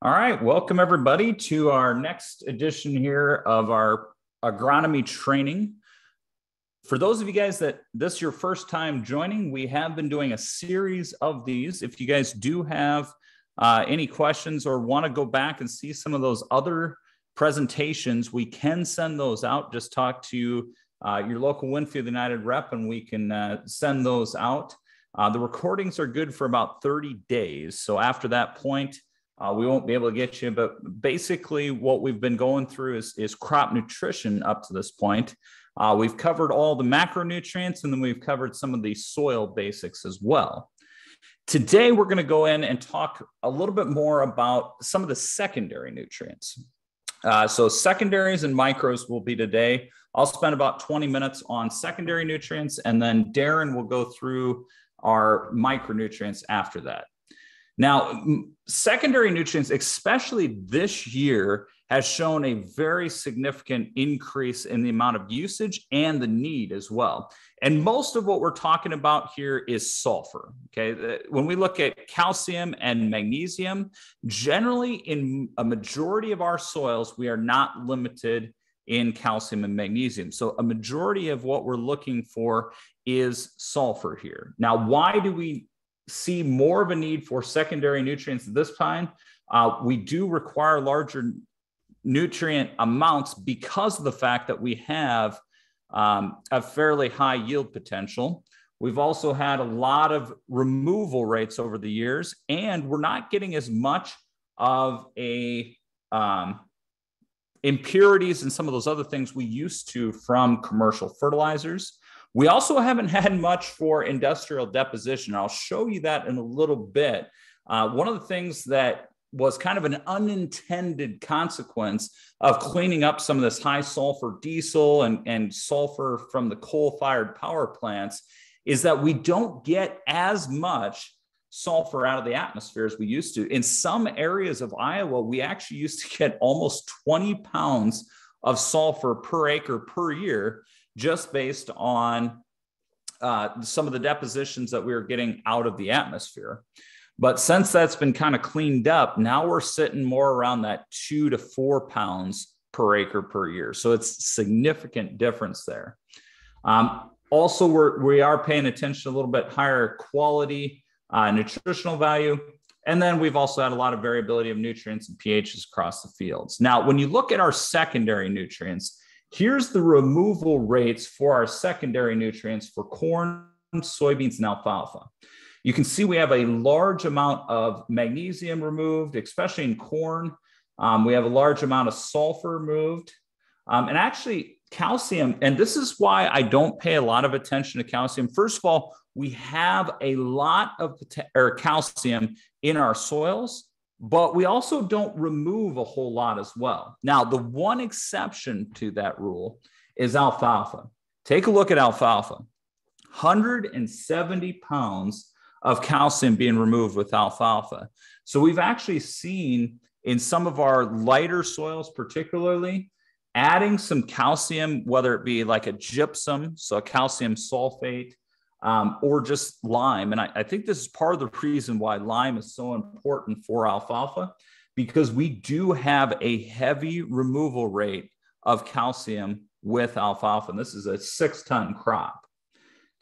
All right, welcome everybody to our next edition here of our agronomy training. For those of you guys that this is your first time joining, we have been doing a series of these. If you guys do have any questions or want to go back and see some of those other presentations, we can send those out. Just talk to your local Winfield United rep and we can send those out. The recordings are good for about 30 days. So after that point, we won't be able to get you, but basically what we've been going through is crop nutrition up to this point. We've covered all the macronutrients and then we've covered some of the soil basics as well. Today, we're going to go in and talk a little bit more about some of the secondary nutrients. So secondaries and micros will be today. I'll spend about 20 minutes on secondary nutrients and then Darren will go through our micronutrients after that. Now, secondary nutrients, especially this year, has shown a very significant increase in the amount of usage and the need as well. And most of what we're talking about here is sulfur. Okay, when we look at calcium and magnesium, generally in a majority of our soils, we are not limited in calcium and magnesium. So a majority of what we're looking for is sulfur here. Now, why do we see more of a need for secondary nutrients at this time? We do require larger nutrient amounts because of the fact that we have a fairly high yield potential. We've also had a lot of removal rates over the years, and we're not getting as much of a impurities and some of those other things we used to from commercial fertilizers. We also haven't had much for industrial deposition. I'll show you that in a little bit. One of the things that was kind of an unintended consequence of cleaning up some of this high sulfur diesel and sulfur from the coal-fired power plants is that we don't get as much sulfur out of the atmosphere as we used to. In some areas of Iowa, we actually used to get almost 20 pounds of sulfur per acre per year, just based on some of the depositions that we were getting out of the atmosphere. But since that's been kind of cleaned up, now we're sitting more around that 2 to 4 pounds per acre per year. So it's a significant difference there. Also, we are paying attention to a little bit higher quality nutritional value. And then we've also had a lot of variability of nutrients and pHs across the fields. Now, when you look at our secondary nutrients, here's the removal rates for our secondary nutrients for corn, soybeans, and alfalfa. You can see we have a large amount of magnesium removed, especially in corn. We have a large amount of sulfur removed. And actually calcium, and this is why I don't pay a lot of attention to calcium. First of all, we have a lot of calcium in our soils, but we also don't remove a whole lot as well. Now, the one exception to that rule is alfalfa. Take a look at alfalfa. 170 pounds of calcium being removed with alfalfa. So we've actually seen in some of our lighter soils, particularly, adding some calcium, whether it be like a gypsum, so a calcium sulfate, or just lime. And I think this is part of the reason why lime is so important for alfalfa, because we do have a heavy removal rate of calcium with alfalfa. And this is a 6-ton crop.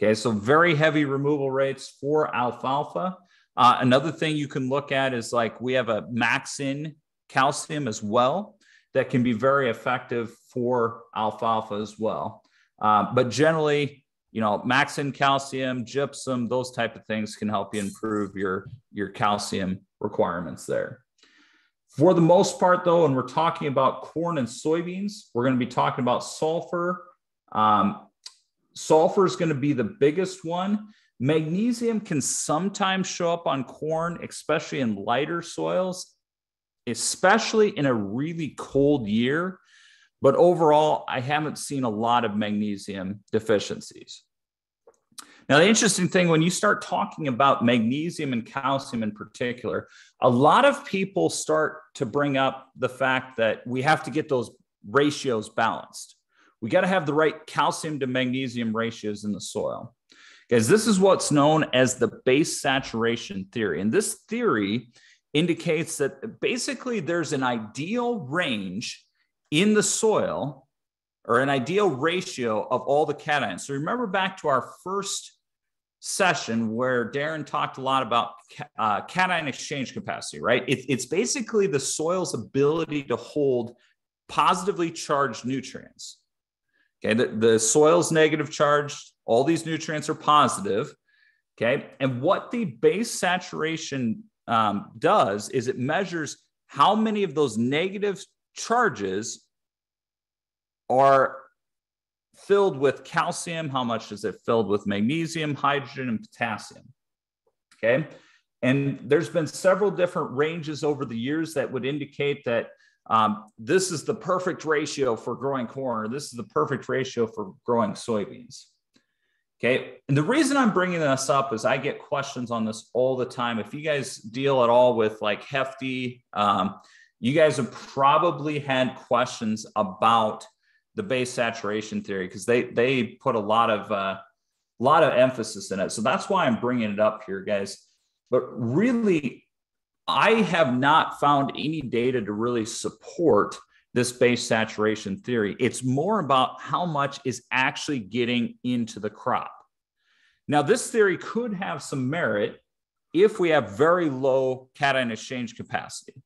Okay, so very heavy removal rates for alfalfa. Another thing you can look at is like we have a max-in calcium as well that can be very effective for alfalfa as well. But generally, you know, max-in calcium, gypsum, those type of things can help you improve your calcium requirements there. For the most part, though, when we're talking about corn and soybeans, we're going to be talking about sulfur. Sulfur is going to be the biggest one. Magnesium can sometimes show up on corn, especially in lighter soils, especially in a really cold year. But overall, I haven't seen a lot of magnesium deficiencies. Now, the interesting thing, when you start talking about magnesium and calcium in particular, a lot of people start to bring up the fact that we have to get those ratios balanced. We got to have the right calcium to magnesium ratios in the soil, because this is what's known as the base saturation theory. And this theory indicates that basically there's an ideal range in the soil, or an ideal ratio of all the cations. So remember back to our first session where Darren talked a lot about cation exchange capacity, right? It's basically the soil's ability to hold positively charged nutrients. Okay, the soil's negative charged, all these nutrients are positive. Okay, and what the base saturation does is it measures how many of those negative charges are filled with calcium, how much is it filled with magnesium, hydrogen, and potassium. Okay. And there's been several different ranges over the years that would indicate that this is the perfect ratio for growing corn, or this is the perfect ratio for growing soybeans. Okay. And the reason I'm bringing this up is I get questions on this all the time. If you guys deal at all with like Hefty, you guys have probably had questions about the base saturation theory, because they put a lot of emphasis in it. So that's why I'm bringing it up here, guys. But really, I have not found any data to really support this base saturation theory. It's more about how much is actually getting into the crop. Now, this theory could have some merit if we have very low cation exchange capacity.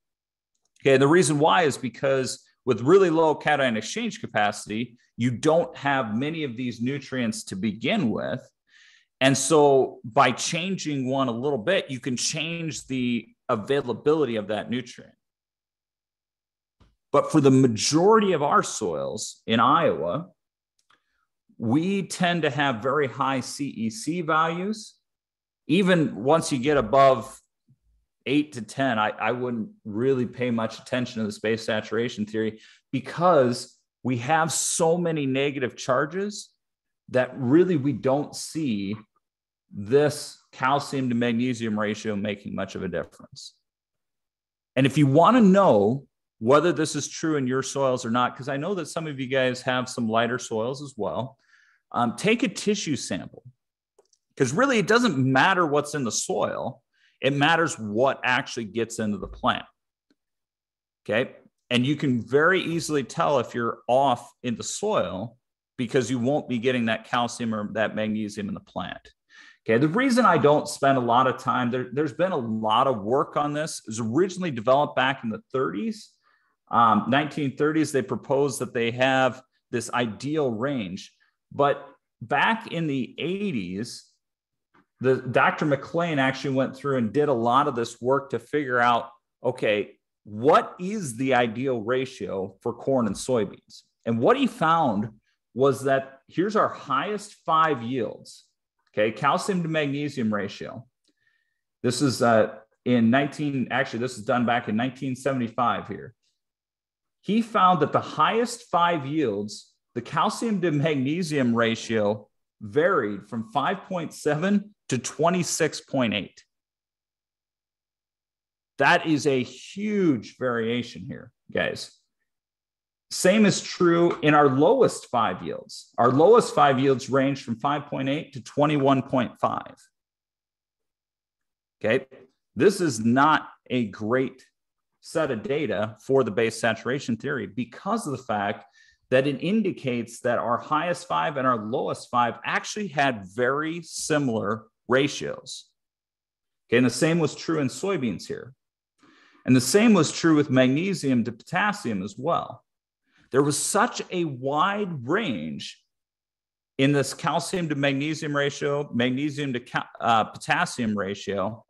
Okay, the reason why is because with really low cation exchange capacity, you don't have many of these nutrients to begin with. And so by changing one a little bit, you can change the availability of that nutrient. But for the majority of our soils in Iowa, we tend to have very high CEC values. Even once you get above 8 to 10, I wouldn't really pay much attention to the base saturation theory, because we have so many negative charges that really we don't see this calcium to magnesium ratio making much of a difference. And if you want to know whether this is true in your soils or not, because I know that some of you guys have some lighter soils as well, take a tissue sample, because really it doesn't matter what's in the soil. It matters what actually gets into the plant. Okay. And you can very easily tell if you're off in the soil, because you won't be getting that calcium or that magnesium in the plant. Okay. The reason I don't spend a lot of time, there's been a lot of work on this. It was originally developed back in the 30s, 1930s. They proposed that they have this ideal range. But back in the 80s, Dr. McLean actually went through and did a lot of this work to figure out, okay, what is the ideal ratio for corn and soybeans? And what he found was that here's our highest 5 yields, okay, calcium to magnesium ratio. This is this is done back in 1975 here. He found that the highest 5 yields, the calcium to magnesium ratio varied from 5.7 to 26.8. That is a huge variation here, guys. Same is true in our lowest 5 yields. Our lowest 5 yields range from 5.8 to 21.5. Okay, this is not a great set of data for the base saturation theory, because of the fact that it indicates that our highest 5 and our lowest 5 actually had very similar ratios. Okay, and the same was true in soybeans here. And the same was true with magnesium to potassium as well. There was such a wide range in this calcium to magnesium ratio, magnesium to potassium ratio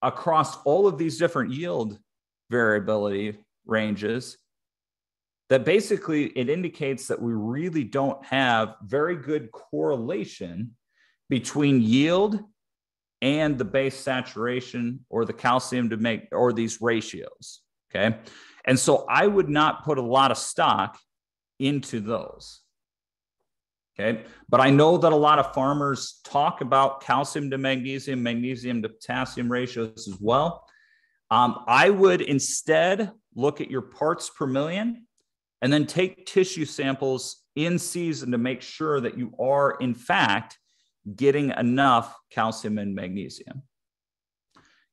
across all of these different yield variability ranges, that basically it indicates that we really don't have very good correlation between yield and the base saturation or the calcium to make, or these ratios. Okay. And so I would not put a lot of stock into those. Okay. But I know that a lot of farmers talk about calcium to magnesium, magnesium to potassium ratios as well. I would instead look at your parts per million and then take tissue samples in season to make sure that you are, in fact, getting enough calcium and magnesium.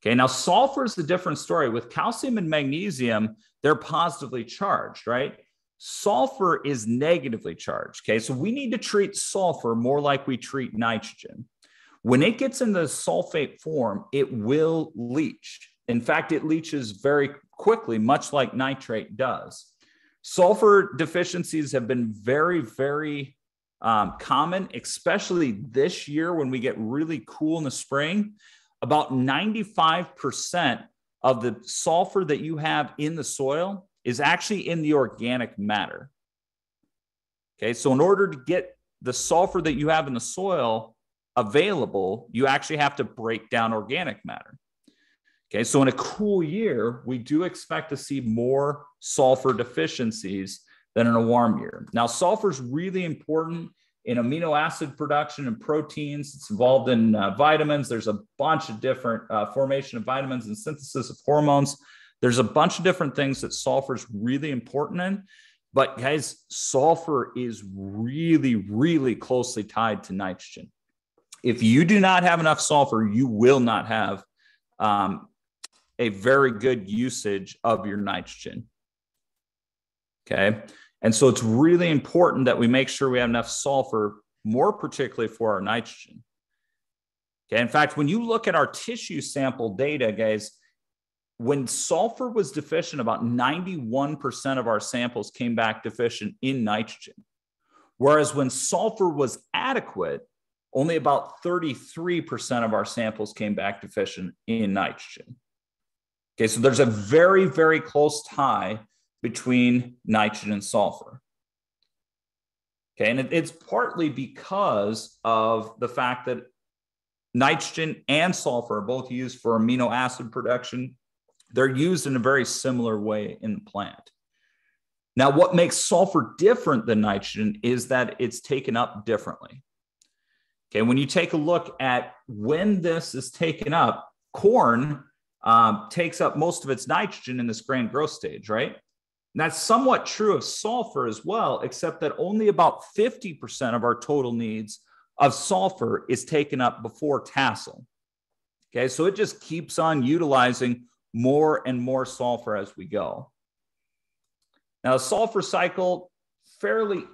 Okay, now sulfur is the different story. With calcium and magnesium, they're positively charged, right? Sulfur is negatively charged. Okay, so we need to treat sulfur more like we treat nitrogen. When it gets in the sulfate form, it will leach. In fact, it leaches very quickly, much like nitrate does. Sulfur deficiencies have been very, very common, especially this year when we get really cool in the spring. About 95% of the sulfur that you have in the soil is actually in the organic matter. Okay, so in order to get the sulfur that you have in the soil available, you actually have to break down organic matter. Okay, so in a cool year, we do expect to see more sulfur deficiencies than in a warm year. Now, sulfur is really important in amino acid production and proteins. It's involved in vitamins. There's a bunch of different formation of vitamins and synthesis of hormones. There's a bunch of different things that sulfur is really important in. But guys, sulfur is really, really closely tied to nitrogen. If you do not have enough sulfur, you will not have a very good usage of your nitrogen. Okay. And so it's really important that we make sure we have enough sulfur, more particularly for our nitrogen. Okay. In fact, when you look at our tissue sample data, guys, when sulfur was deficient, about 91% of our samples came back deficient in nitrogen. Whereas when sulfur was adequate, only about 33% of our samples came back deficient in nitrogen. Okay, so there's a very, very close tie between nitrogen and sulfur. Okay, and it's partly because of the fact that nitrogen and sulfur are both used for amino acid production. They're used in a very similar way in the plant. Now, what makes sulfur different than nitrogen is that it's taken up differently. Okay, when you take a look at when this is taken up, corn takes up most of its nitrogen in this grain growth stage, right? And that's somewhat true of sulfur as well, except that only about 50% of our total needs of sulfur is taken up before tassel. Okay, so it just keeps on utilizing more and more sulfur as we go. Now, the sulfur cycle, fairly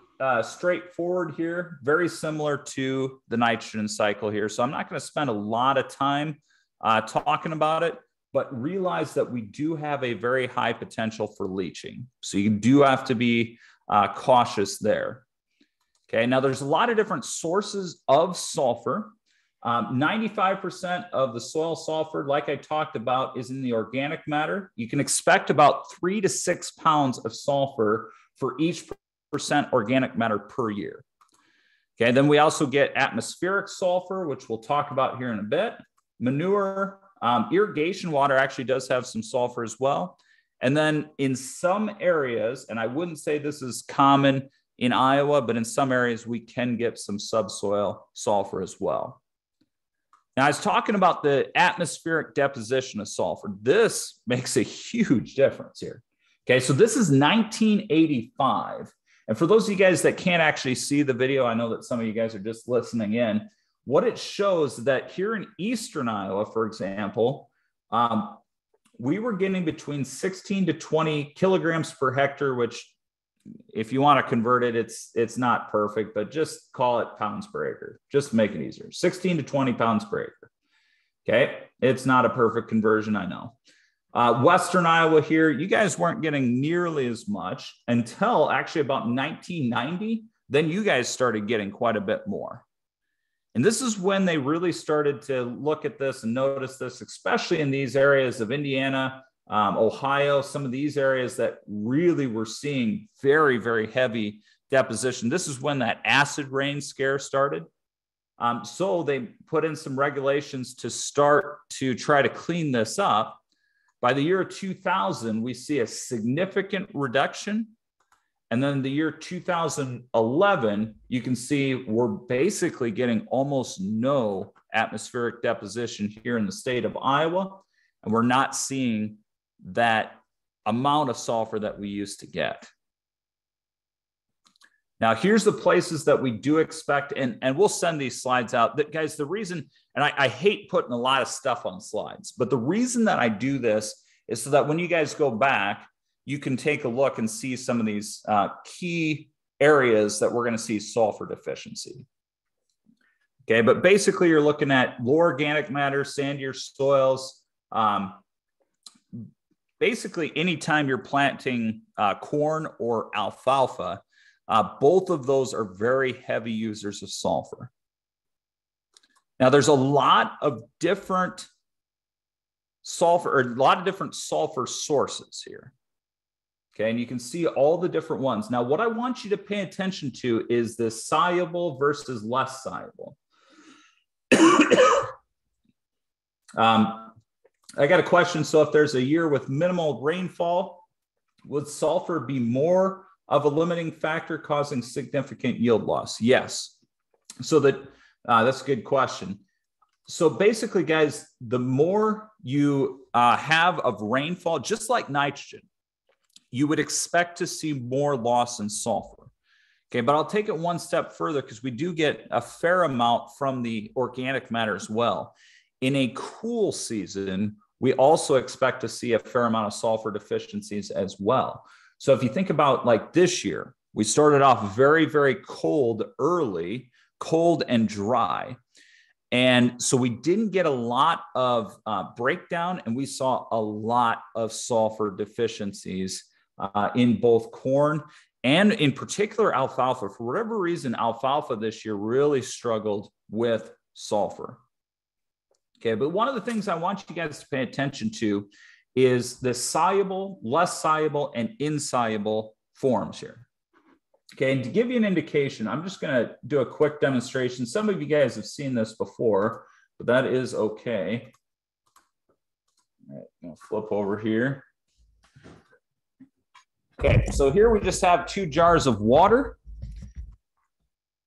straightforward here, very similar to the nitrogen cycle here. So I'm not going to spend a lot of time talking about it, but realize that we do have a very high potential for leaching. So you do have to be cautious there. Okay, now there's a lot of different sources of sulfur. 95% of the soil sulfur, like I talked about, is in the organic matter. You can expect about 3 to 6 pounds of sulfur for each % organic matter per year. Okay, then we also get atmospheric sulfur, which we'll talk about here in a bit. Manure, irrigation water actually does have some sulfur as well. And then in some areas, and I wouldn't say this is common in Iowa, but in some areas we can get some subsoil sulfur as well. Now, I was talking about the atmospheric deposition of sulfur. This makes a huge difference here. Okay, so this is 1985. And for those of you guys that can't actually see the video, I know that some of you guys are just listening in. What it shows is that here in eastern Iowa, for example, we were getting between 16 to 20 kilograms per hectare, which if you want to convert it, it's not perfect, but just call it pounds per acre. Just make it easier. 16 to 20 pounds per acre. Okay, it's not a perfect conversion, I know. Western Iowa here, you guys weren't getting nearly as much until actually about 1990. Then you guys started getting quite a bit more. And this is when they really started to look at this and notice this, especially in these areas of Indiana, Ohio, some of these areas that really were seeing very, very heavy deposition. This is when that acid rain scare started. So they put in some regulations to start to try to clean this up. By the year 2000, we see a significant reduction. And then the year 2011, you can see we're basically getting almost no atmospheric deposition here in the state of Iowa. And we're not seeing that amount of sulfur that we used to get. Now, here's the places that we do expect, and we'll send these slides out. That, guys, the reason, and I hate putting a lot of stuff on slides, but the reason that I do this is so that when you guys go back, you can take a look and see some of these key areas that we're going to see sulfur deficiency. Okay, but basically you're looking at low organic matter, sandier soils. Basically, anytime you're planting corn or alfalfa, both of those are very heavy users of sulfur. Now, there's a lot of different sulfur, or a lot of different sulfur sources here. Okay, and you can see all the different ones. Now, what I want you to pay attention to is the soluble versus less soluble. I got a question. So if there's a year with minimal rainfall, would sulfur be more of a limiting factor causing significant yield loss? Yes. So that's a good question. So basically, guys, the more you have of rainfall, just like nitrogen, you would expect to see more loss in sulfur. Okay, but I'll take it one step further because we do get a fair amount from the organic matter as well. In a cool season, we also expect to see a fair amount of sulfur deficiencies as well. So if you think about like this year, we started off very, very cold early, cold and dry. And so we didn't get a lot of breakdown, and we saw a lot of sulfur deficiencies in both corn and in particular alfalfa. For whatever reason, alfalfa this year really struggled with sulfur. Okay, but one of the things I want you guys to pay attention to is the soluble, less soluble, and insoluble forms here. Okay, and to give you an indication, I'm just going to do a quick demonstration. Some of you guys have seen this before, but that is okay. All right, I'm going to flip over here. Okay, so here we just have 2 jars of water.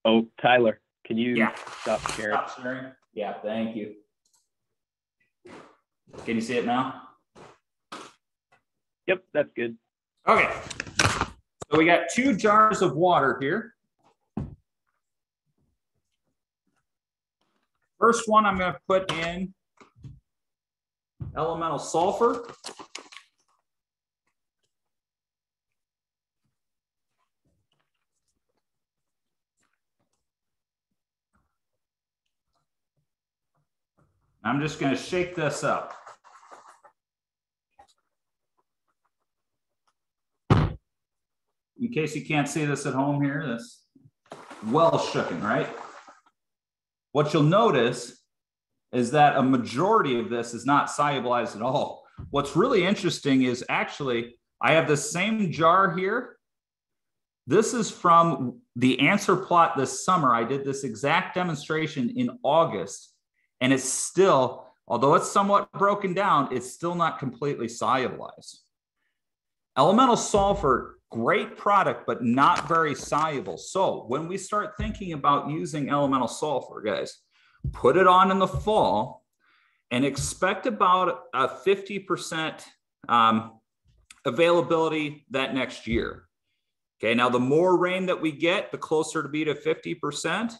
Oh, Tyler, can you stop sharing? Stop sharing? Yeah, thank you. Can you see it now? Yep, that's good. Okay, so we got 2 jars of water here. First one, I'm going to put in elemental sulfur. I'm just going to shake this up. In case you can't see this at home here, that's well shooken, right? What you'll notice is that a majority of this is not solubilized at all. What's really interesting is actually, I have the same jar here. This is from the answer plot this summer. I did this exact demonstration in August, and it's still, although it's somewhat broken down, it's still not completely solubilized. Elemental sulfur, great product, but not very soluble. So when we start thinking about using elemental sulfur, guys, put it on in the fall and expect about a 50% availability that next year. Okay, now the more rain that we get, the closer to be to 50%.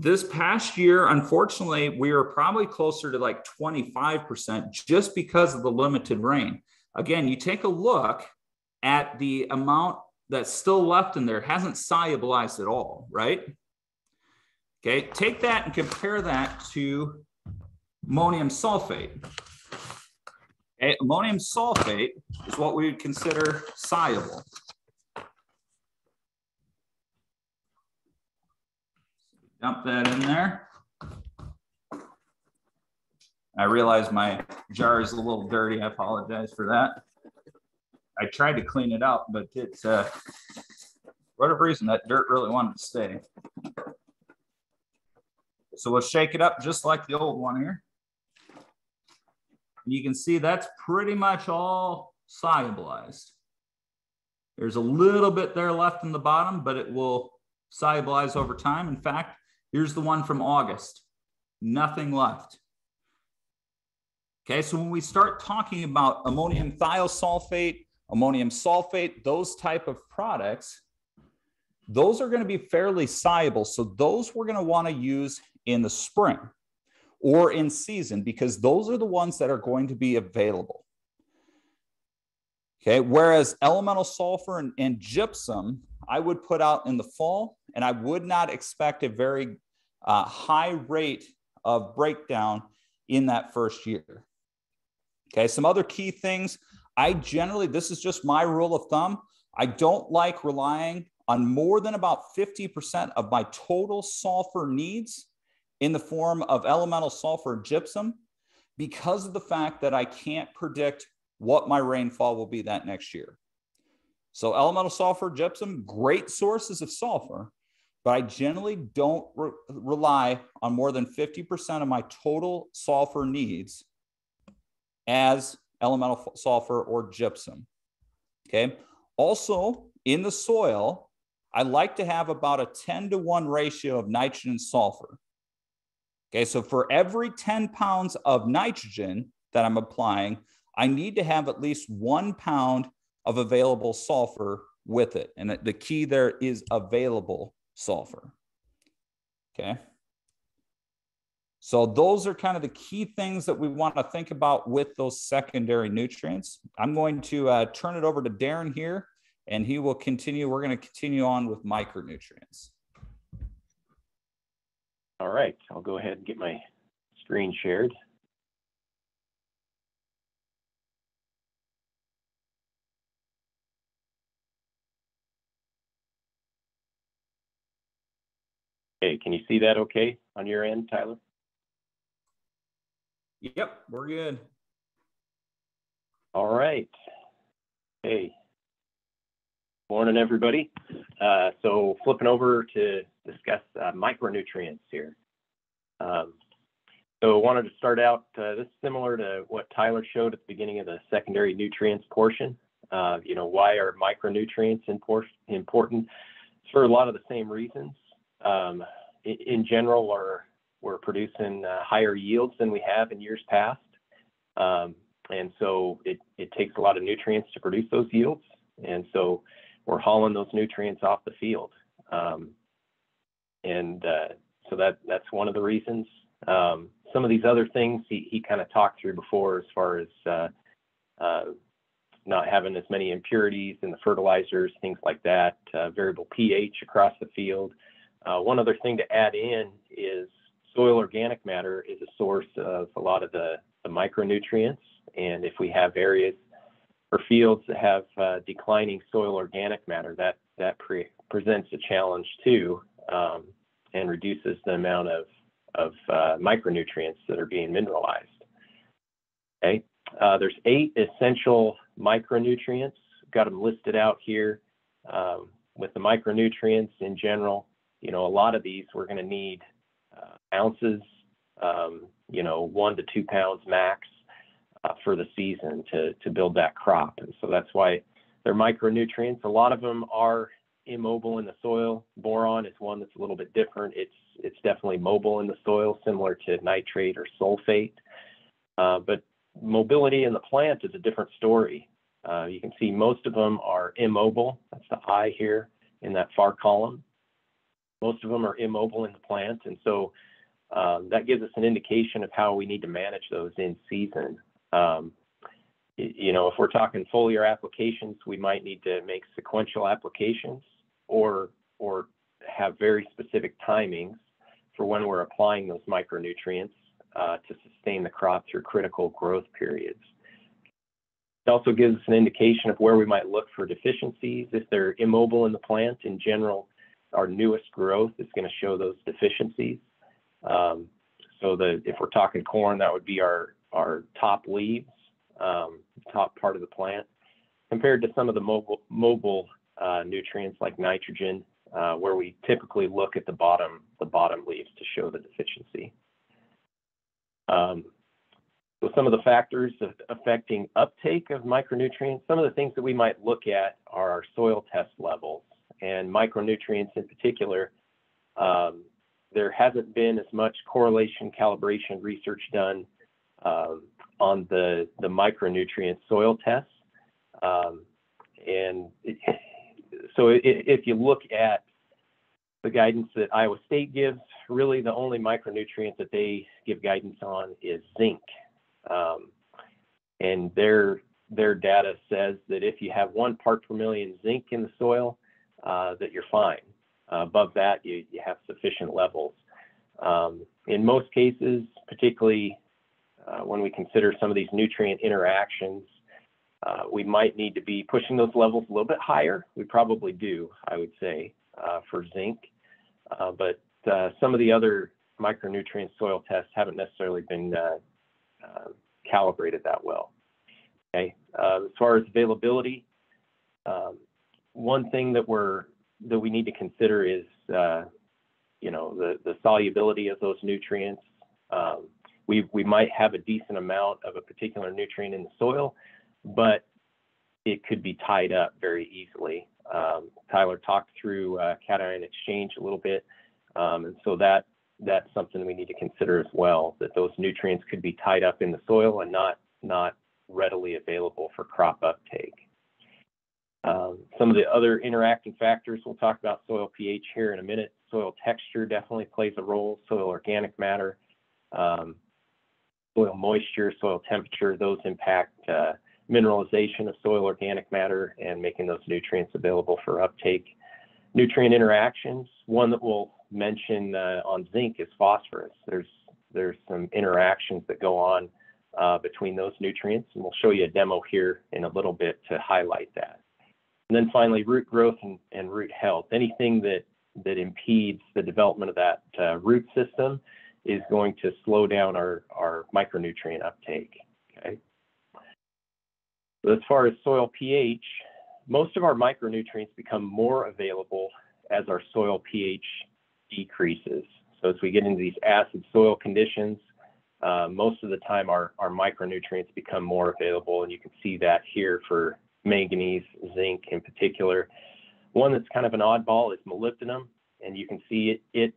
This past year, unfortunately, we were probably closer to like 25% just because of the limited rain. Again, you take a look at the amount that's still left in there, hasn't solubilized at all, right? Okay, take that and compare that to ammonium sulfate. Okay, ammonium sulfate is what we would consider soluble. Dump that in there. I realize my jar is a little dirty. I apologize for that. I tried to clean it up, but it's, for whatever reason, that dirt really wanted to stay. So we'll shake it up just like the old one here. And you can see that's pretty much all solubilized. There's a little bit there left in the bottom, but it will solubilize over time. In fact, here's the one from August. Nothing left. Okay, so when we start talking about ammonium thiosulfate, ammonium sulfate, those type of products, those are going to be fairly soluble. So those we're going to want to use in the spring or in season, because those are the ones that are going to be available. Okay, whereas elemental sulfur and gypsum, I would put out in the fall, and I would not expect a very high rate of breakdown in that first year. Okay, some other key things. I generally, this is just my rule of thumb, I don't like relying on more than about 50% of my total sulfur needs in the form of elemental sulfur and gypsum, because of the fact that I can't predict what my rainfall will be that next year. So elemental sulfur, gypsum, great sources of sulfur, but I generally don't rely on more than 50% of my total sulfur needs as elemental sulfur or gypsum. Okay. Also in the soil, I like to have about a 10-to-1 ratio of nitrogen and sulfur. Okay. So for every 10 pounds of nitrogen that I'm applying, I need to have at least 1 pound of available sulfur with it. And the key there is available sulfur. Okay. So those are kind of the key things that we want to think about with those secondary nutrients. I'm going to turn it over to Darren here, and he will continue. We're going to continue on with micronutrients. All right, I'll go ahead and get my screen shared. Okay, can you see that okay on your end, Tyler? Yep, we're good. All right. Hey, morning, everybody. So flipping over to discuss micronutrients here. So I wanted to start out, this is similar to what Tyler showed at the beginning of the secondary nutrients portion. You know, why are micronutrients important? It's for a lot of the same reasons. In general, we're producing higher yields than we have in years past. And so it takes a lot of nutrients to produce those yields. And so we're hauling those nutrients off the field. So that's one of the reasons. Some of these other things he kind of talked through before, as far as not having as many impurities in the fertilizers, things like that, variable pH across the field. One other thing to add in is soil organic matter is a source of a lot of the micronutrients. And if we have areas or fields that have declining soil organic matter, that presents a challenge too, and reduces the amount of micronutrients that are being mineralized. Okay, there's 8 essential micronutrients. Got them listed out here. With the micronutrients in general, you know, a lot of these we're going to need ounces, you know, 1 to 2 pounds max for the season to build that crop. And so that's why they're micronutrients. A lot of them are immobile in the soil. Boron is one that's a little bit different. It's definitely mobile in the soil, similar to nitrate or sulfate. But mobility in the plant is a different story. You can see most of them are immobile. That's the I here in that far column. Most of them are immobile in the plant. And so that gives us an indication of how we need to manage those in season. You know, if we're talking foliar applications, we might need to make sequential applications or have very specific timings for when we're applying those micronutrients to sustain the crop through critical growth periods. It also gives us an indication of where we might look for deficiencies. If they're immobile in the plant, in general, our newest growth is going to show those deficiencies. If we're talking corn, that would be our top leaves, top part of the plant, compared to some of the mobile nutrients like nitrogen, where we typically look at the bottom leaves to show the deficiency. So some of the factors affecting uptake of micronutrients, some of the things that we might look at are our soil test levels, and micronutrients in particular. There hasn't been as much correlation calibration research done on the micronutrient soil tests. So if you look at the guidance that Iowa State gives, really the only micronutrient that they give guidance on is zinc. And their data says that if you have 1 part per million zinc in the soil, that you're fine. Above that, you have sufficient levels. In most cases, particularly when we consider some of these nutrient interactions, we might need to be pushing those levels a little bit higher. We probably do, I would say, for zinc. But some of the other micronutrient soil tests haven't necessarily been calibrated that well. Okay. As far as availability, one thing that we need to consider is the solubility of those nutrients. We might have a decent amount of a particular nutrient in the soil, but it could be tied up very easily. Tyler talked through cation exchange a little bit, and so that's something we need to consider as well, that those nutrients could be tied up in the soil and not readily available for crop uptake. Some of the other interacting factors, we'll talk about soil pH here in a minute. Soil texture definitely plays a role, soil organic matter, soil moisture, soil temperature, those impact mineralization of soil organic matter and making those nutrients available for uptake. Nutrient interactions, one that we'll mention on zinc is phosphorus. There's some interactions that go on between those nutrients, and we'll show you a demo here in a little bit to highlight that. And then finally, root growth and root health. Anything that impedes the development of that root system is going to slow down our micronutrient uptake. Okay. So as far as soil pH, most of our micronutrients become more available as our soil pH decreases. So as we get into these acid soil conditions, most of the time our micronutrients become more available, and you can see that here for manganese, zinc in particular. One that's kind of an oddball is molybdenum, and you can see it's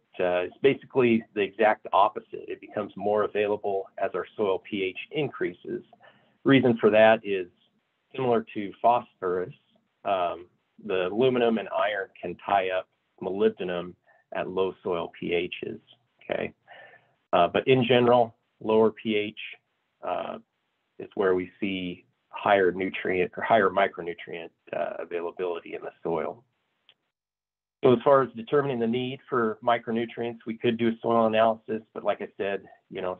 basically the exact opposite. It becomes more available as our soil pH increases. Reason for that is similar to phosphorus. The aluminum and iron can tie up molybdenum at low soil pHs. Okay, but in general, lower pH is where we see higher nutrient or higher micronutrient availability in the soil. So as far as determining the need for micronutrients, we could do a soil analysis, but like I said,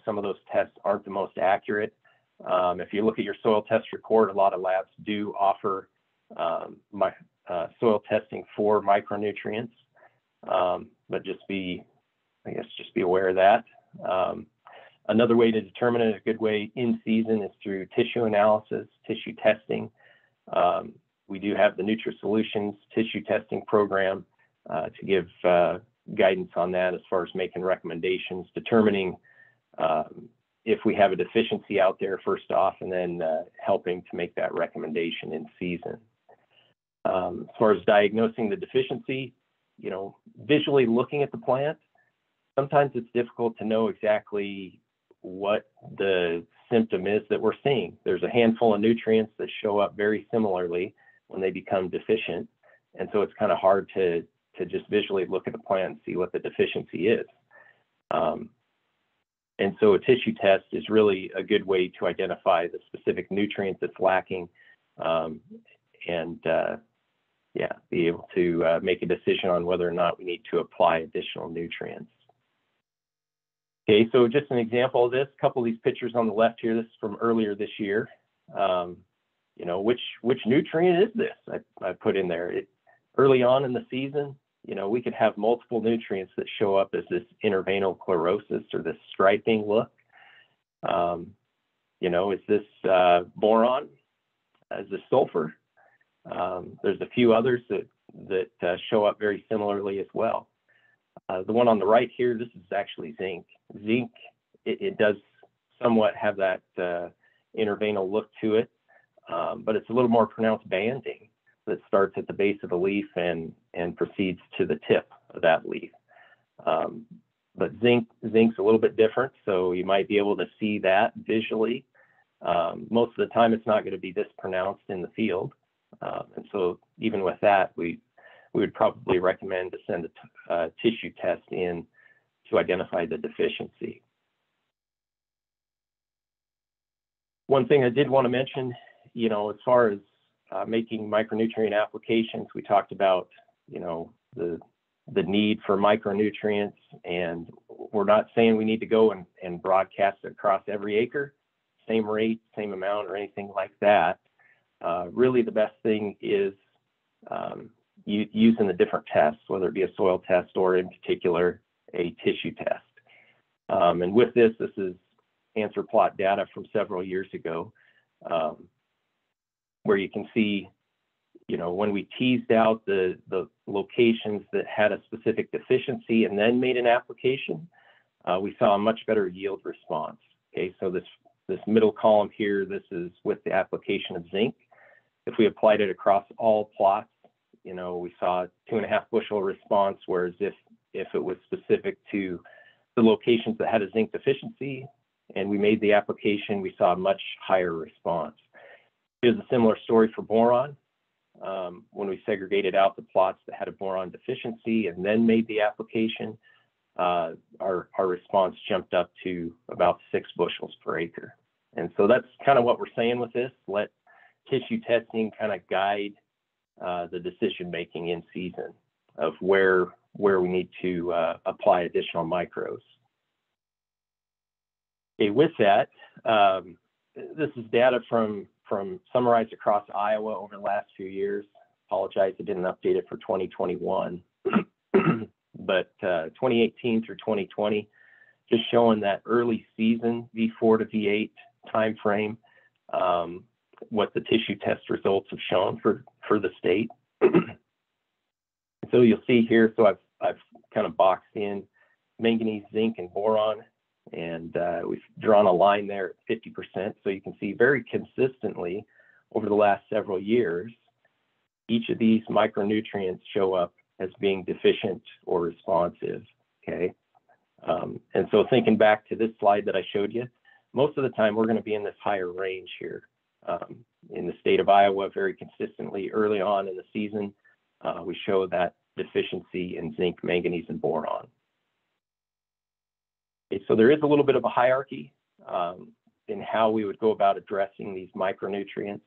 some of those tests aren't the most accurate. If you look at your soil test report, a lot of labs do offer soil testing for micronutrients, but just be aware of that. Another way to determine it, a good way in season, is through tissue analysis, tissue testing. We do have the NutriSolutions tissue testing program to give guidance on that as far as making recommendations, determining if we have a deficiency out there first off, and then helping to make that recommendation in season. As far as diagnosing the deficiency, visually looking at the plant, sometimes it's difficult to know exactly what the symptom is that we're seeing. There's a handful of nutrients that show up very similarly when they become deficient. And so it's kind of hard to just visually look at the plant and see what the deficiency is. And so a tissue test is really a good way to identify the specific nutrient that's lacking and be able to make a decision on whether or not we need to apply additional nutrients. Okay, so just an example of this, a couple of these pictures on the left here, this is from earlier this year. Which nutrient is this? I put in there. Early on in the season, we could have multiple nutrients that show up as this interveinal chlorosis or this striping look. Is this boron? Is this sulfur? There's a few others that show up very similarly as well. The one on the right here, this is actually zinc. Zinc, it does somewhat have that interveinal look to it, but it's a little more pronounced banding that starts at the base of the leaf and proceeds to the tip of that leaf. But zinc's a little bit different, so you might be able to see that visually. Most of the time, it's not going to be this pronounced in the field, and so even with that, we we would probably recommend to send a tissue test in to identify the deficiency. One thing I did want to mention, you know, as far as making micronutrient applications, we talked about, you know, the need for micronutrients, and we're not saying we need to go and broadcast it across every acre, same rate, same amount, or anything like that. Really, the best thing is using the different tests, whether it be a soil test or in particular a tissue test. And with this is answer plot data from several years ago, where you can see, you know, when we teased out the locations that had a specific deficiency and then made an application, we saw a much better yield response. Okay, so this middle column here, this is with the application of zinc. If we applied it across all plots, you know, we saw 2.5 bushel response, whereas if it was specific to the locations that had a zinc deficiency and we made the application, we saw a much higher response. Here's a similar story for boron. When we segregated out the plots that had a boron deficiency and then made the application, our response jumped up to about 6 bushels per acre. And so that's kind of what we're saying with this. Let tissue testing kind of guide the decision making in season of where we need to apply additional micros. Okay, with that, this is data from summarized across Iowa over the last few years. Apologize, I didn't update it for 2021, but 2018 through 2020, just showing that early season V4 to V8 timeframe, what the tissue test results have shown for the state. So you'll see here, so I've kind of boxed in manganese, zinc, and boron, and we've drawn a line there at 50%. So you can see very consistently over the last several years, each of these micronutrients show up as being deficient or responsive, okay? And so thinking back to this slide that I showed you, most of the time we're gonna be in this higher range here. In the state of Iowa, very consistently early on in the season, we show that deficiency in zinc, manganese, and boron. Okay, so there is a little bit of a hierarchy in how we would go about addressing these micronutrients.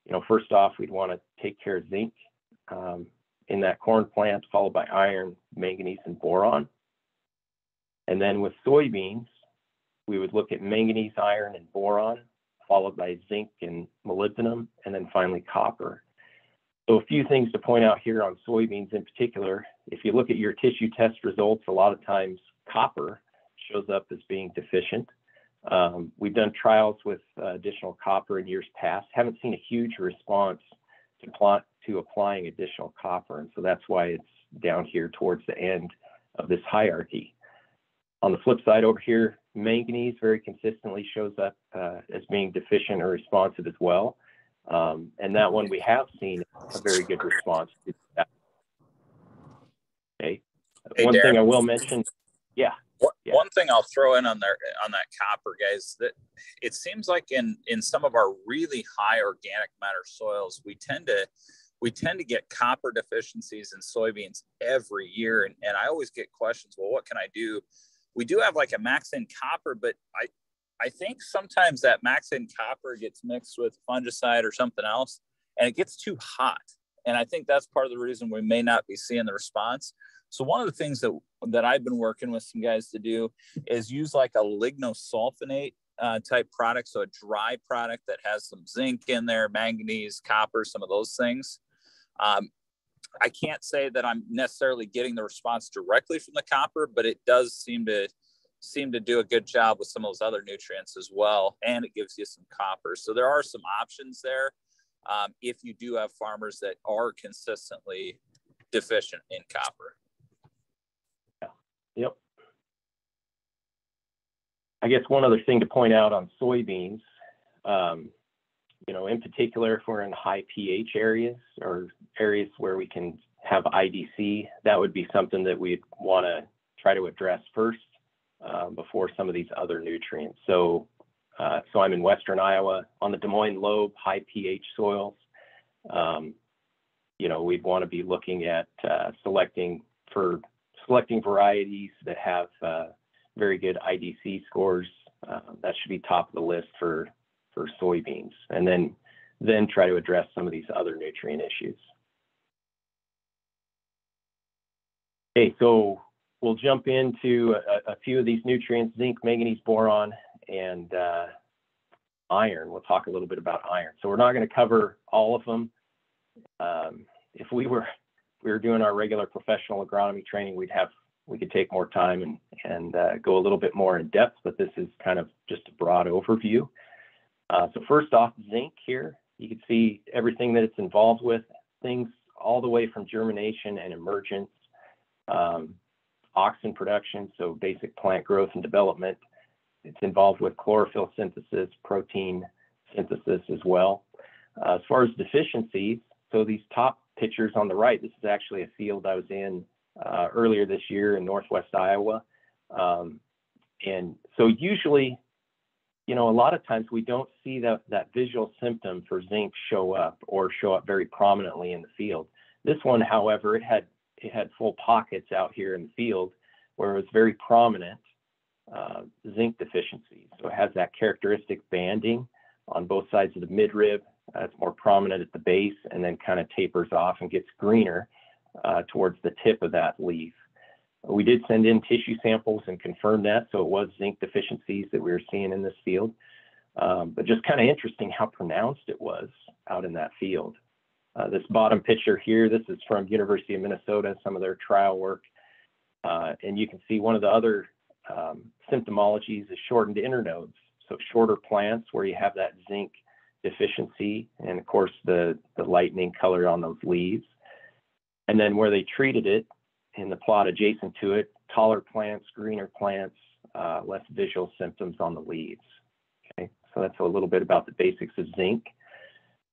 You know, first off, we'd want to take care of zinc in that corn plant, followed by iron, manganese, and boron. And then with soybeans, we would look at manganese, iron, and boron, followed by zinc and molybdenum, and then finally copper. So a few things to point out here on soybeans in particular. If you look at your tissue test results, a lot of times copper shows up as being deficient. We've done trials with additional copper in years past, haven't seen a huge response to applying additional copper, and so that's why it's down here towards the end of this hierarchy. On the flip side over here, manganese very consistently shows up as being deficient or responsive as well. And that one we have seen a very good response to that. Okay. Hey, one Darren, thing I will mention, one thing I'll throw in on there on that copper, guys, that it seems like in some of our really high organic matter soils, we tend to get copper deficiencies in soybeans every year. And I always get questions, well, what can I do? We do have like a max in copper, but I think sometimes that max in copper gets mixed with fungicide or something else, and it gets too hot. And I think that's part of the reason we may not be seeing the response. So one of the things that I've been working with some guys to do is use like a lignosulfonate type product. So a dry product that has some zinc in there, manganese, copper, some of those things. I can't say that I'm necessarily getting the response directly from the copper, but it does seem to do a good job with some of those other nutrients as well. And it gives you some copper. So there are some options there if you do have farmers that are consistently deficient in copper. Yep. I guess one other thing to point out on soybeans, you know, in particular, if we're in high pH areas or areas where we can have IDC, that would be something that we'd want to try to address first before some of these other nutrients. So I'm in Western Iowa on the Des Moines lobe, high pH soils. we'd want to be looking at selecting varieties that have very good IDC scores. That should be top of the list for soybeans, and then try to address some of these other nutrient issues. Okay, so we'll jump into a few of these nutrients: zinc, manganese, boron, and iron. We'll talk a little bit about iron. So we're not going to cover all of them. If we were doing our regular professional agronomy training, we could take more time and go a little bit more in depth, but this is kind of just a broad overview. So first off, zinc here, you can see everything that it's involved with, things all the way from germination and emergence, auxin production, so basic plant growth and development. It's involved with chlorophyll synthesis, protein synthesis as well. As far as deficiencies, so these top pictures on the right, this is actually a field I was in earlier this year in Northwest Iowa. And so usually, a lot of times we don't see that visual symptom for zinc show up very prominently in the field. This one, however, it had full pockets out here in the field where it was very prominent zinc deficiency. So it has that characteristic banding on both sides of the midrib. It's more prominent at the base and then kind of tapers off and gets greener towards the tip of that leaf. We did send in tissue samples and confirm that, so it was zinc deficiencies that we were seeing in this field. But just kind of interesting how pronounced it was out in that field. This bottom picture here, this is from University of Minnesota, some of their trial work. And you can see one of the other symptomologies is shortened internodes. So shorter plants where you have that zinc deficiency, and of course the lightning color on those leaves. And then where they treated it in the plot adjacent to it, taller plants, greener plants, less visual symptoms on the leaves. Okay, so that's a little bit about the basics of zinc.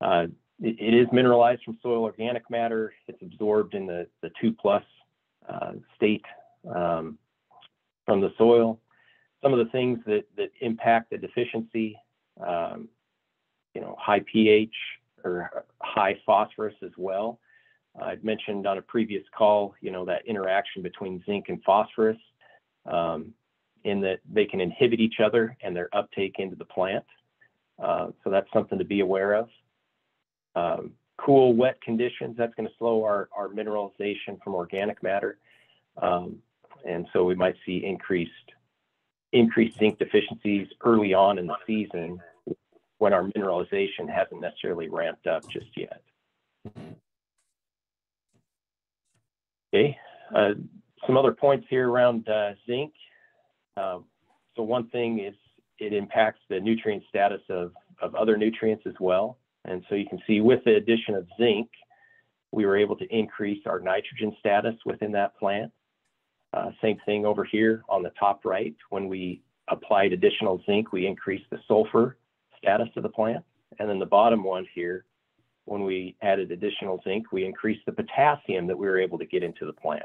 It is mineralized from soil organic matter. It's absorbed in the 2+ state from the soil. Some of the things that impact the deficiency, high pH or high phosphorus as well. I'd mentioned on a previous call, that interaction between zinc and phosphorus, in that they can inhibit each other and their uptake into the plant. So that's something to be aware of. Cool, wet conditions, that's going to slow our mineralization from organic matter. And so we might see increased zinc deficiencies early on in the season when our mineralization hasn't necessarily ramped up just yet. Okay, some other points here around zinc. So one thing is it impacts the nutrient status of other nutrients as well. And so you can see with the addition of zinc, we were able to increase our nitrogen status within that plant. Same thing over here on the top right. When we applied additional zinc, we increased the sulfur status of the plant. And then the bottom one here, when we added additional zinc, we increased the potassium that we were able to get into the plant.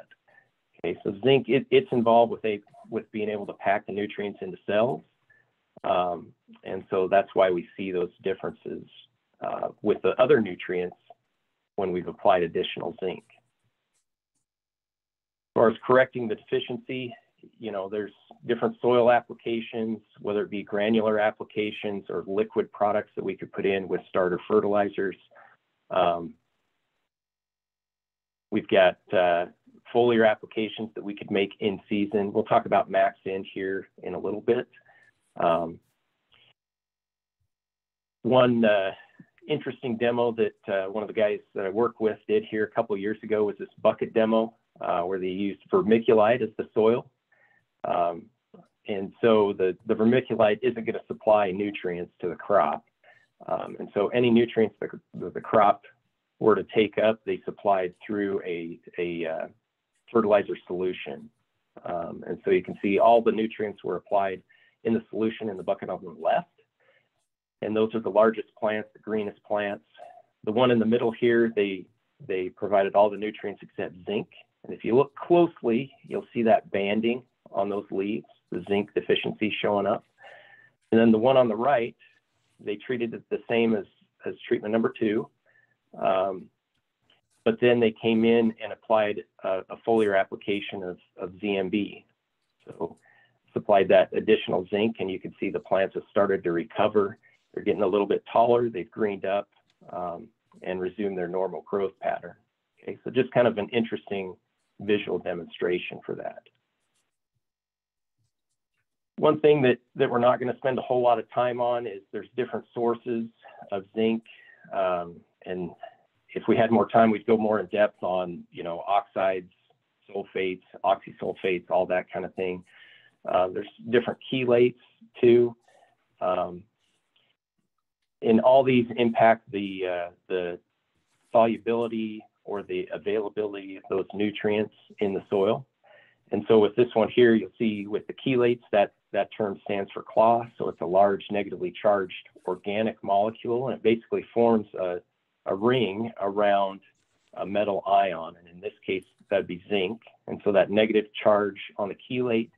Okay, so zinc, it's involved with being able to pack the nutrients into cells. And so that's why we see those differences with the other nutrients when we've applied additional zinc. As far as correcting the deficiency, there's different soil applications, whether it be granular applications or liquid products that we could put in with starter fertilizers. We've got foliar applications that we could make in season. We'll talk about max-in here in a little bit. One interesting demo that one of the guys that I work with did here a couple of years ago was this bucket demo where they used vermiculite as the soil. And so the vermiculite isn't going to supply nutrients to the crop. And so any nutrients that the crop were to take up, they supplied through a fertilizer solution. And so you can see all the nutrients were applied in the solution in the bucket on the left. And those are the largest plants, the greenest plants. The one in the middle here, they provided all the nutrients except zinc. And if you look closely, you'll see that banding on those leaves, the zinc deficiency showing up. And then the one on the right, they treated it the same as treatment number 2. but then they came in and applied a foliar application of ZMB. So supplied that additional zinc, and you can see the plants have started to recover. They're getting a little bit taller, they've greened up, and resumed their normal growth pattern. Okay, so just kind of an interesting visual demonstration for that. One thing that we're not going to spend a whole lot of time on is there's different sources of zinc, and if we had more time, we'd go more in depth on, you know, oxides, sulfates, oxysulfates, all that kind of thing. There's different chelates too. And all these impact the solubility or the availability of those nutrients in the soil. And so with this one here, you'll see with the chelates, that term stands for Cla. So it's a large negatively charged organic molecule, and it basically forms a ring around a metal ion. And in this case, that'd be zinc. And so that negative charge on the chelate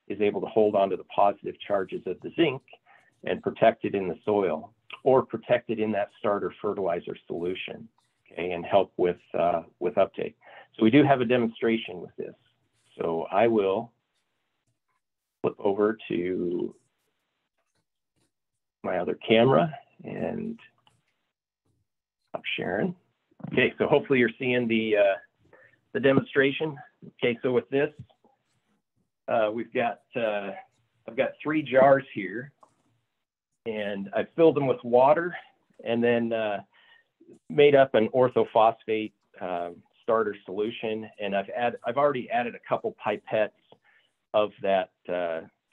is able to hold on to the positive charges of the zinc and protect it in the soil, or protect it in that starter fertilizer solution, okay, and help with uptake. So we do have a demonstration with this. So I will flip over to my other camera and stop sharing. Okay, so hopefully you're seeing the demonstration. Okay, so with this, we've got I've got 3 jars here, and I've filled them with water, and then made up an orthophosphate starter solution, and I've already added a couple pipettes of that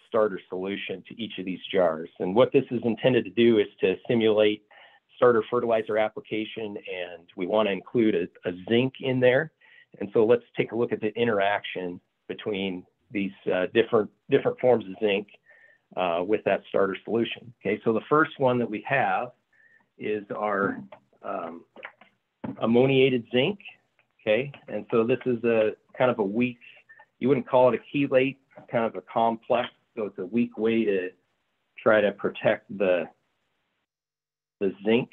starter solution to each of these jars. And what this is intended to do is to simulate starter fertilizer application, and we want to include a zinc in there. And so let's take a look at the interaction between these different forms of zinc with that starter solution. Okay, so the first one that we have is our ammoniated zinc. Okay, and so this is a kind of a weak, you wouldn't call it a chelate, kind of a complex. So it's a weak way to try to protect the zinc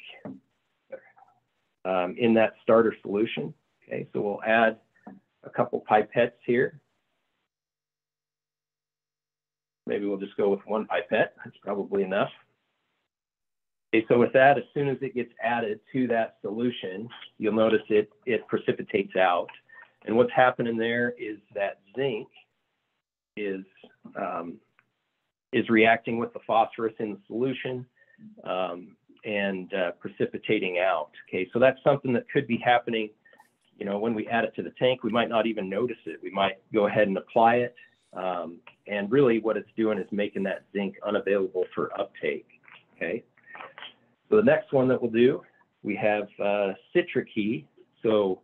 in that starter solution. Okay, so we'll add a couple pipettes here. Maybe we'll just go with 1 pipette. That's probably enough. Okay, so with that, as soon as it gets added to that solution, you'll notice it precipitates out. And what's happening there is that zinc is reacting with the phosphorus in the solution and precipitating out. Okay, so that's something that could be happening, you know, when we add it to the tank. We might not even notice it. We might go ahead and apply it. And really what it's doing is making that zinc unavailable for uptake. Okay, so the next one that we'll do, we have citric key. So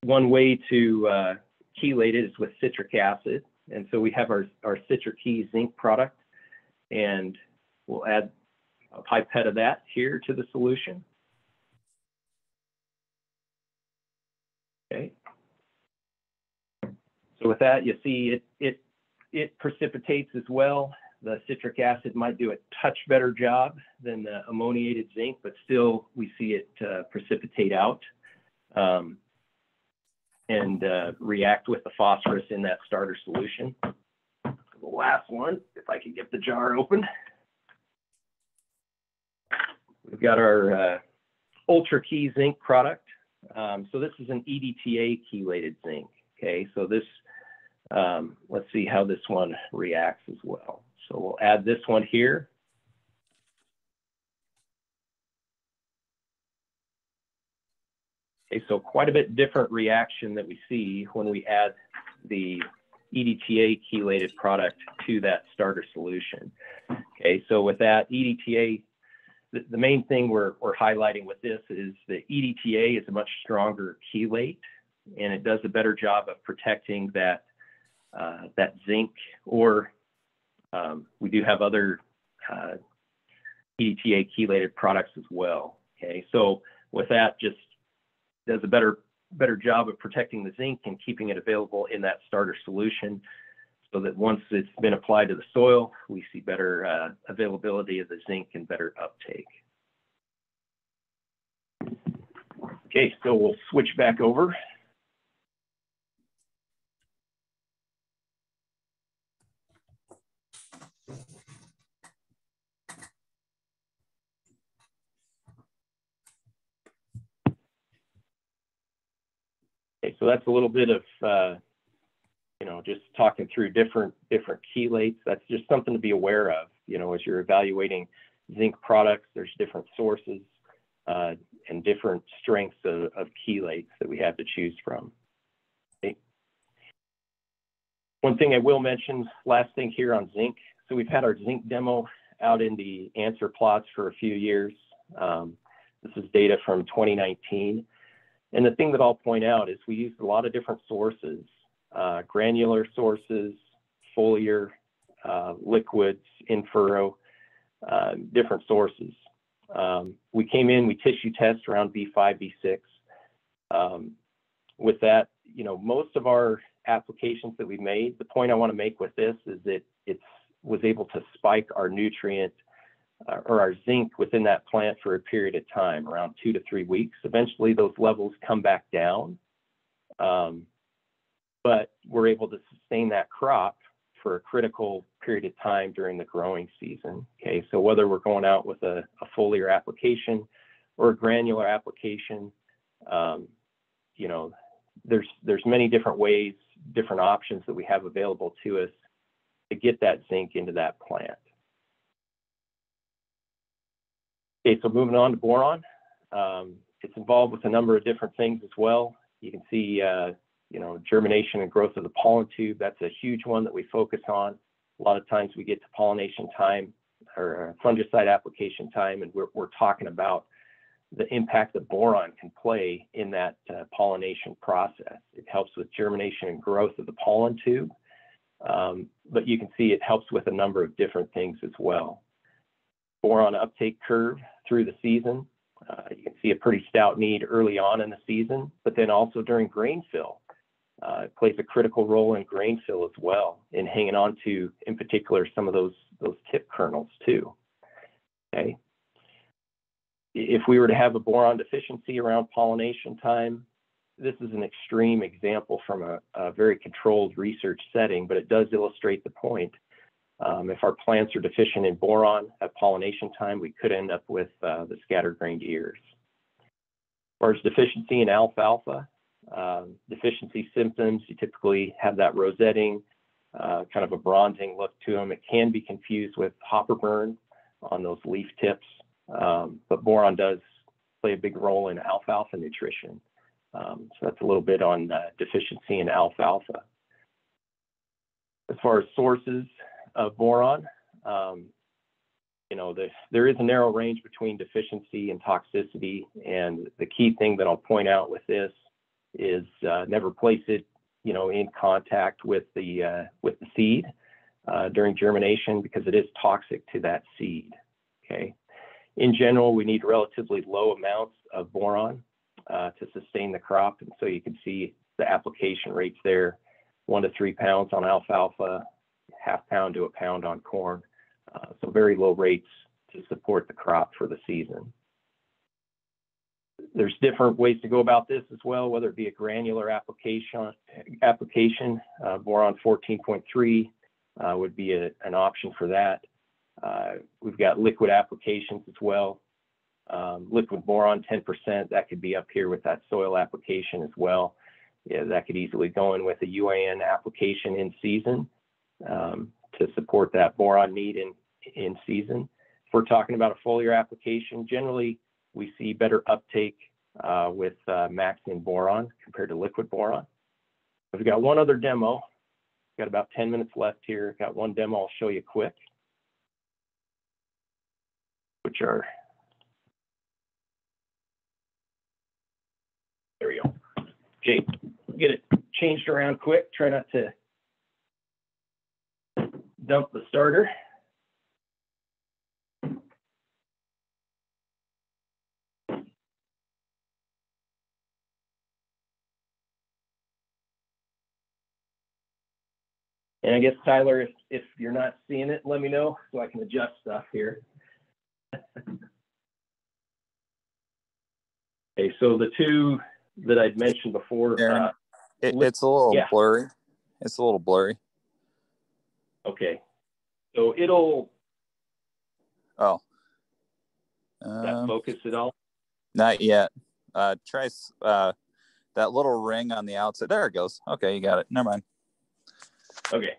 one way to chelate it is with citric acid. And so we have our citric key zinc product, and we'll add a pipette of that here to the solution. Okay. So with that, you see it precipitates as well. The citric acid might do a touch better job than the ammoniated zinc, but still we see it precipitate out and react with the phosphorus in that starter solution. The last one, if I can get the jar open. We've got our Ultra Key zinc product. So this is an EDTA chelated zinc. Okay, so this, let's see how this one reacts as well. So we'll add this one here. Okay, so quite a bit different reaction that we see when we add the EDTA chelated product to that starter solution. Okay, so with that EDTA, the main thing we're highlighting with this is the EDTA is a much stronger chelate, and it does a better job of protecting that zinc, or we do have other EDTA chelated products as well. Okay, so with that, just does a better job of protecting the zinc and keeping it available in that starter solution, so that once it's been applied to the soil, we see better availability of the zinc and better uptake. Okay, so we'll switch back over. Okay, so that's a little bit of, you know, just talking through different chelates. That's just something to be aware of. You know, as you're evaluating zinc products, there's different sources and different strengths of chelates that we have to choose from. Okay. One thing I will mention, last thing here on zinc. So we've had our zinc demo out in the answer plots for a few years. This is data from 2019. And the thing that I'll point out is we used a lot of different sources, granular sources, foliar, liquids, in furrow, different sources. We came in, we tissue test around B5, B6. With that, you know, most of our applications that we made, the point I want to make with this is that it was able to spike our nutrient or our zinc within that plant for a period of time, around 2 to 3 weeks. Eventually those levels come back down, but we're able to sustain that crop for a critical period of time during the growing season. Okay, so whether we're going out with a foliar application or a granular application, you know, there's many different ways, different options that we have available to us to get that zinc into that plant. Okay, so moving on to boron. It's involved with a number of different things as well. You can see, you know, germination and growth of the pollen tube. That's a huge one that we focus on. A lot of times we get to pollination time or fungicide application time, and we're talking about the impact that boron can play in that pollination process. It helps with germination and growth of the pollen tube, but you can see it helps with a number of different things as well. Boron uptake curve through the season. You can see a pretty stout need early on in the season, but then also during grain fill. It plays a critical role in grain fill as well, in hanging on to, in particular, some of those tip kernels too. Okay. If we were to have a boron deficiency around pollination time, this is an extreme example from a very controlled research setting, but it does illustrate the point. If our plants are deficient in boron at pollination time, we could end up with the scattergrained ears. As far as deficiency in alfalfa, deficiency symptoms, you typically have that rosetting, kind of a bronzing look to them. It can be confused with hopper burn on those leaf tips, but boron does play a big role in alfalfa nutrition. So that's a little bit on deficiency in alfalfa. As far as sources of boron, you know, there is a narrow range between deficiency and toxicity, and the key thing that I'll point out with this is never place it, you know, in contact with the seed during germination, because it is toxic to that seed. Okay. In general, we need relatively low amounts of boron to sustain the crop, and so you can see the application rates there: 1 to 3 pounds on alfalfa, ½ pound to 1 pound on corn. So very low rates to support the crop for the season. There's different ways to go about this as well, whether it be a granular application, boron 14.3 would be an option for that. We've got liquid applications as well. Liquid boron 10%, that could be up here with that soil application as well. Yeah, that could easily go in with a UAN application in season to support that boron need in season. If we're talking about a foliar application, generally we see better uptake with maxing boron compared to liquid boron. We've got one other demo. Got about 10 minutes left here. Got one demo I'll show you quick, which are, there we go. Okay, get it changed around quick. Try not to dump the starter. And I guess, Tyler, if you're not seeing it, let me know so I can adjust stuff here. Okay, so the two that I'd mentioned before. Aaron, it's a little blurry. It's a little blurry. Okay, so it'll. Oh. That focus at all? Not yet. Try that little ring on the outside. There it goes. Okay, you got it. Never mind. Okay.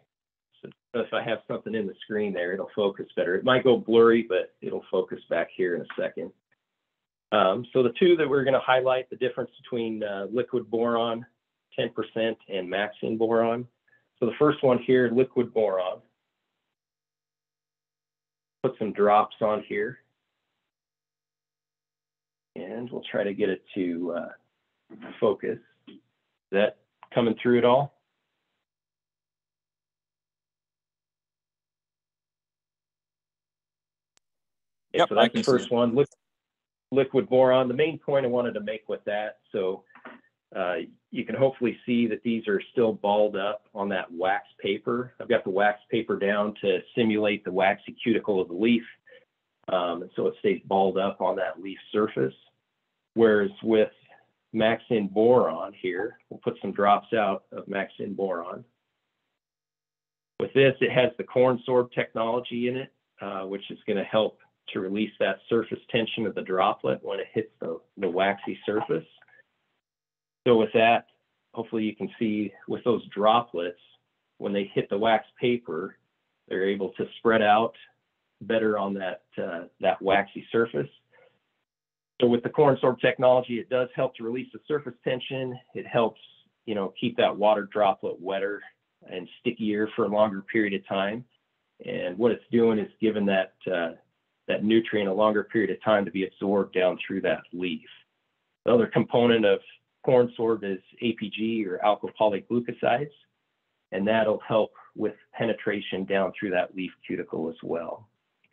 So if I have something in the screen there, it'll focus better. It might go blurry, but it'll focus back here in a second. So the two that we're going to highlight, the difference between liquid boron, 10%, and maxing boron. So the first one here, liquid boron. Put some drops on here. And we'll try to get it to focus. Is that coming through at all? Yep, so that's the first one, liquid boron. The main point I wanted to make with that, so you can hopefully see that these are still balled up on that wax paper. I've got the wax paper down to simulate the waxy cuticle of the leaf, and so it stays balled up on that leaf surface. Whereas with maxing boron here, we'll put some drops out of maxing boron. With this, it has the corn sorb technology in it, which is going to help to release that surface tension of the droplet when it hits the waxy surface. So with that, hopefully you can see with those droplets, when they hit the wax paper, they're able to spread out better on that waxy surface. So with the corn sorb technology, it does help to release the surface tension. It helps, keep that water droplet wetter and stickier for a longer period of time. And what it's doing is giving that nutrient a longer period of time to be absorbed down through that leaf. The other component of corn sorb is APG, or alkyl polyglucosides, and that'll help with penetration down through that leaf cuticle as well.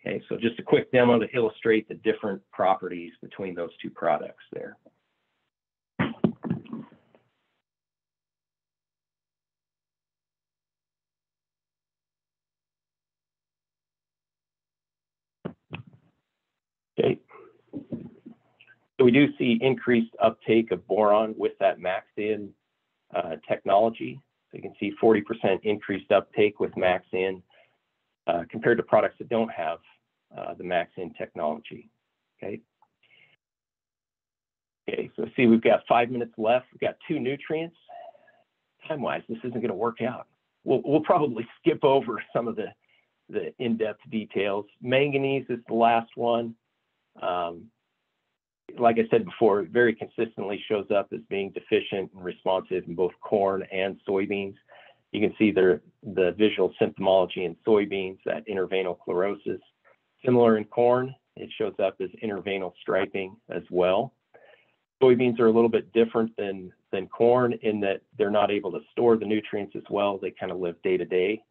Okay, so just a quick demo to illustrate the different properties between those two products there. Okay, so we do see increased uptake of boron with that max-in technology. So you can see 40% increased uptake with max-in compared to products that don't have the max-in technology. Okay. Okay, so see, we've got 5 minutes left. We've got two nutrients. Time-wise, this isn't going to work out. We'll probably skip over some of the in-depth details. Manganese is the last one. Like I said before, it very consistently shows up as being deficient and responsive in both corn and soybeans. You can see the visual symptomology in soybeans, that interveinal chlorosis. Similar in corn, it shows up as interveinal striping as well. Soybeans are a little bit different than corn in that they're not able to store the nutrients as well. They kind of live day to day.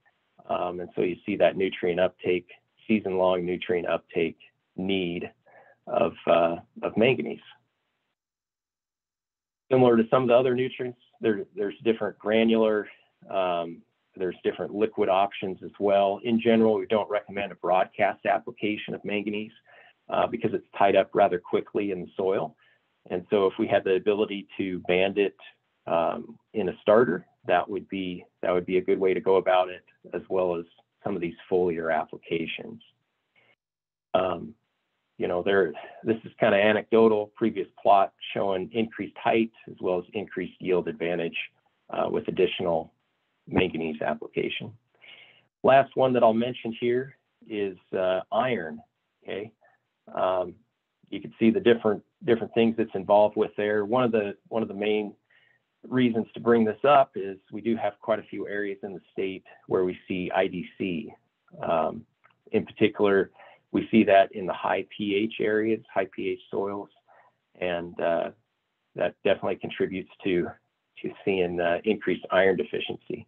And so you see that nutrient uptake, season-long nutrient uptake need of manganese. Similar to some of the other nutrients, there's different granular, there's different liquid options as well. In general, we don't recommend a broadcast application of manganese because it's tied up rather quickly in the soil. And so if we had the ability to band it in a starter, that would be a good way to go about it, as well as some of these foliar applications. This is kind of anecdotal, previous plot showing increased height as well as increased yield advantage with additional manganese application. Last one that I'll mention here is iron. Okay, you can see the different things that's involved with there. One of the main reasons to bring this up is we do have quite a few areas in the state where we see IDC. In particular, we see that in the high pH areas, high pH soils, and that definitely contributes to seeing increased iron deficiency.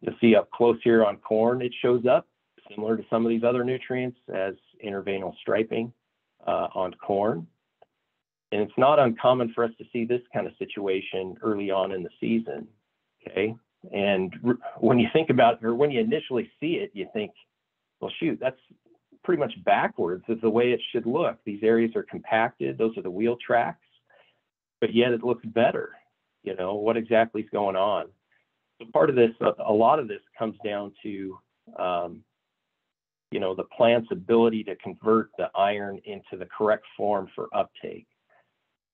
You'll see up close here on corn, it shows up similar to some of these other nutrients as interveinal striping on corn. And it's not uncommon for us to see this kind of situation early on in the season, okay? And when you think about it, or when you initially see it, you think, well, shoot, that's pretty much backwards of the way it should look. These areas are compacted. Those are the wheel tracks. but yet it looks better. You know, what exactly is going on? So part of this, a lot of this comes down to, you know, the plant's ability to convert the iron into the correct form for uptake.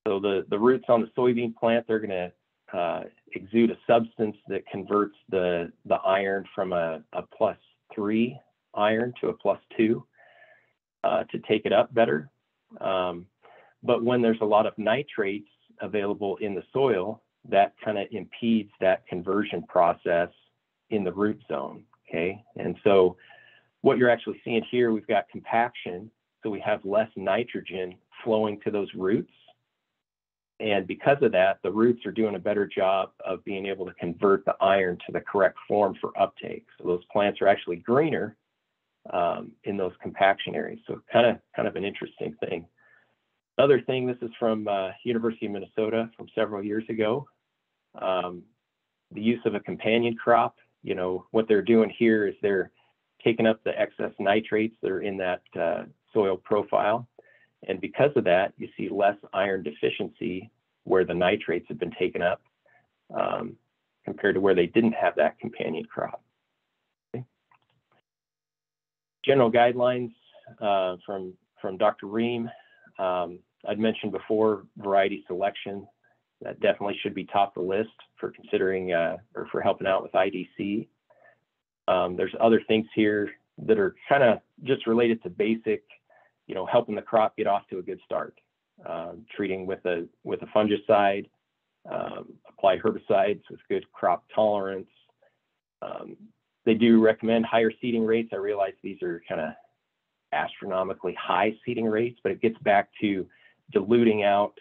So the roots on the soybean plant, they're going to exude a substance that converts the iron from a +3 iron to a +2 to take it up better. But when there's a lot of nitrates available in the soil, that kind of impedes that conversion process in the root zone, okay? And so what you're actually seeing here, we've got compaction, so we have less nitrogen flowing to those roots. And because of that, the roots are doing a better job of being able to convert the iron to the correct form for uptake. So those plants are actually greener in those compaction areas. So kind of an interesting thing. Another thing, this is from University of Minnesota from several years ago. The use of a companion crop, you know, what they're doing here is they're taking up the excess nitrates that are in that soil profile. And because of that, you see less iron deficiency where the nitrates have been taken up compared to where they didn't have that companion crop. Okay. General guidelines from Dr. Ream. I'd mentioned before variety selection. That definitely should be top of the list for considering or for helping out with IDC. There's other things here that are kind of just related to basic, you know, helping the crop get off to a good start. Treating with a fungicide, apply herbicides with good crop tolerance. They do recommend higher seeding rates. I realize these are kind of astronomically high seeding rates, but it gets back to diluting out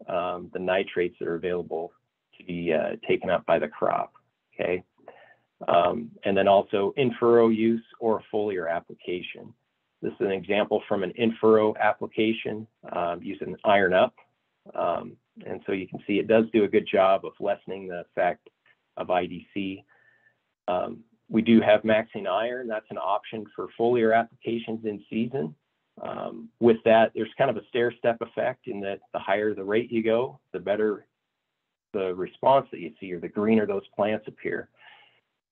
the nitrates that are available to be taken up by the crop, okay? And then also in-furrow use or foliar application. This is an example from an in-furrow application using iron up. And so you can see it does do a good job of lessening the effect of IDC. We do have maxing iron. That's an option for foliar applications in season. With that, there's kind of a stair-step effect in that the higher the rate you go, the better the response that you see, or the greener those plants appear.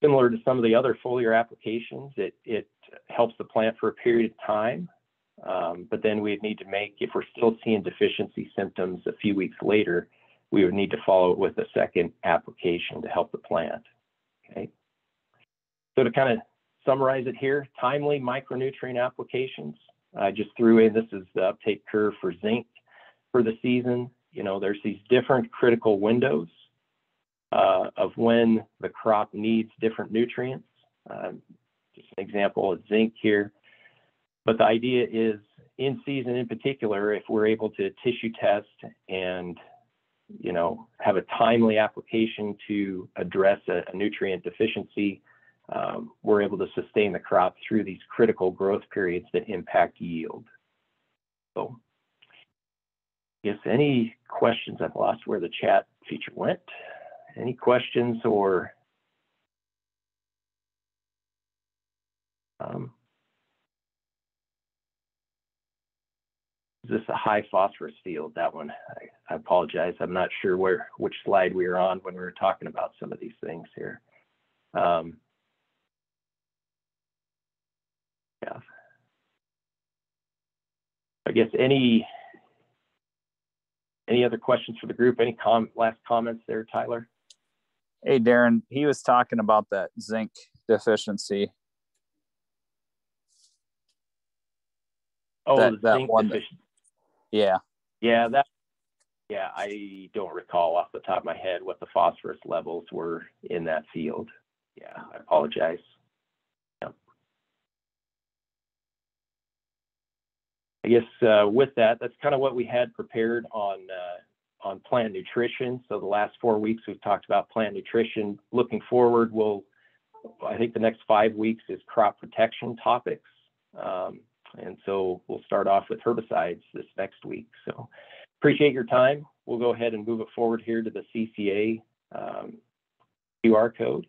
Similar to some of the other foliar applications, it helps the plant for a period of time, but then we'd need to make, if we're still seeing deficiency symptoms a few weeks later, we would need to follow it with a second application to help the plant, okay? So to kind of summarize it here, timely micronutrient applications. I just threw in, this is the uptake curve for zinc for the season. You know, there's these different critical windows of when the crop needs different nutrients. Just an example of zinc here. But the idea is in season in particular, if we're able to tissue test and, you know, have a timely application to address a nutrient deficiency, we're able to sustain the crop through these critical growth periods that impact yield. So, if any questions, I've lost where the chat feature went. Any questions or is this a high phosphorus field? That one, I apologize. I'm not sure which slide we were on when we were talking about some of these things here. Yeah. I guess any other questions for the group? Any last comments there, Tyler? Hey, Darren, he was talking about that zinc deficiency. Oh, the that zinc one deficiency. Yeah. Yeah, I don't recall off the top of my head what the phosphorus levels were in that field. Yeah, I apologize. Yeah. I guess with that, that's kind of what we had prepared on plant nutrition. So the last 4 weeks we've talked about plant nutrition. Looking forward, I think the next 5 weeks is crop protection topics. And so we'll start off with herbicides this next week. So appreciate your time. We'll go ahead and move it forward here to the CCA QR code.